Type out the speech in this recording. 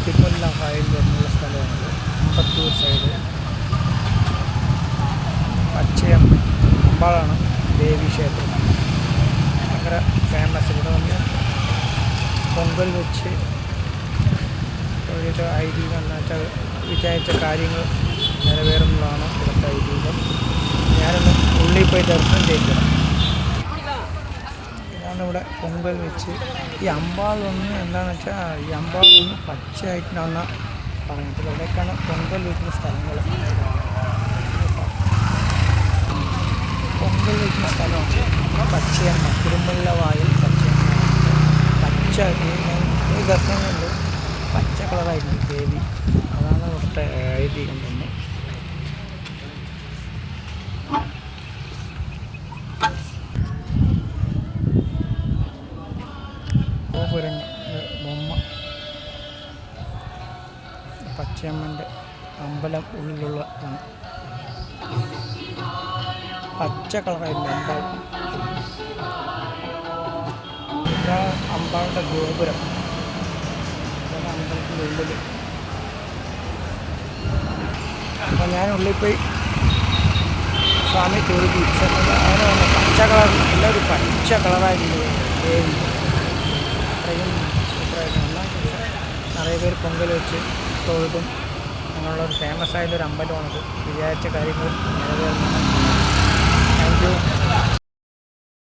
തിരുവല്ല വയൽ എന്നുള്ള സ്ഥലമാണിത്. അമ്പത്തൂർ സൈഡ് പച്ചയമ്മ അമ്പാളാണ് ദേവി ക്ഷേത്രം. ഭയങ്കര ഫേമസ്. ഇവിടെ വന്ന് പൊങ്കൽ വെച്ച് ഒരു ഐതിഹ്യം എന്ന് വെച്ചാൽ വിചാരിച്ച കാര്യങ്ങൾ നിറവേറുന്നതാണ് ഇവിടുത്തെ ഐതിഹ്യം. ഞാനൊന്ന് ഉള്ളിൽ പോയി ദർശനം ചെയ്തിടാം. ഇതാണ് ഇവിടെ പൊങ്കൽ വെച്ച് ഈ അമ്പാൾ വന്ന് എന്താണെന്ന് വെച്ചാൽ ഈ അമ്പാൾ വന്ന് പച്ചയായിട്ടാണ് പറയുന്നത്. ഇവിടേക്കാണ് പൊങ്കൽ വയ്ക്കുന്ന സ്ഥലങ്ങൾ. പൊങ്കൽ വയ്ക്കുന്ന സ്ഥലമാണ് പച്ചയമ്മ തിരുമല്ല വായിൽ പച്ചയമ്മ. പച്ച ഈ ദർശനമുണ്ട് പച്ച കളറായിരുന്നു ദേവി. അതാണ് ഇവിടുത്തെ ഐതിഹ്യം തന്നെ. ഗോപുരങ്ങൾ ബൊമ്മ പച്ചയമ്മൻ്റെ അമ്പലം ഉള്ളിലുള്ളതാണ്. പച്ച കളറായിരുന്നു അമ്പാൾ. ഇതാണ് അമ്പാളുടെ ഗോപുരം. ഇതാണ് അമ്പലത്തിൻ്റെ ഉള്ളിൽ. അപ്പോൾ ഞാൻ ഉള്ളിൽ പോയി സ്വാമി തൊഴുതി. അങ്ങനെ വന്ന പച്ച കളർ എല്ലാവരും പച്ച കളറായിരുന്നു ദേവി. അത്രയും സൂപ്പറായിരുന്നു. നിറയെ പേര് പൊങ്കൽ വെച്ച് തൊഴുതും അങ്ങനെയുള്ളൊരു ഫേമസ് ആയിട്ടുള്ളൊരു അമ്പലമാണിത്. വിചാരിച്ച കാര്യങ്ങൾ നിറവേറുന്നതാണ്. Thank you.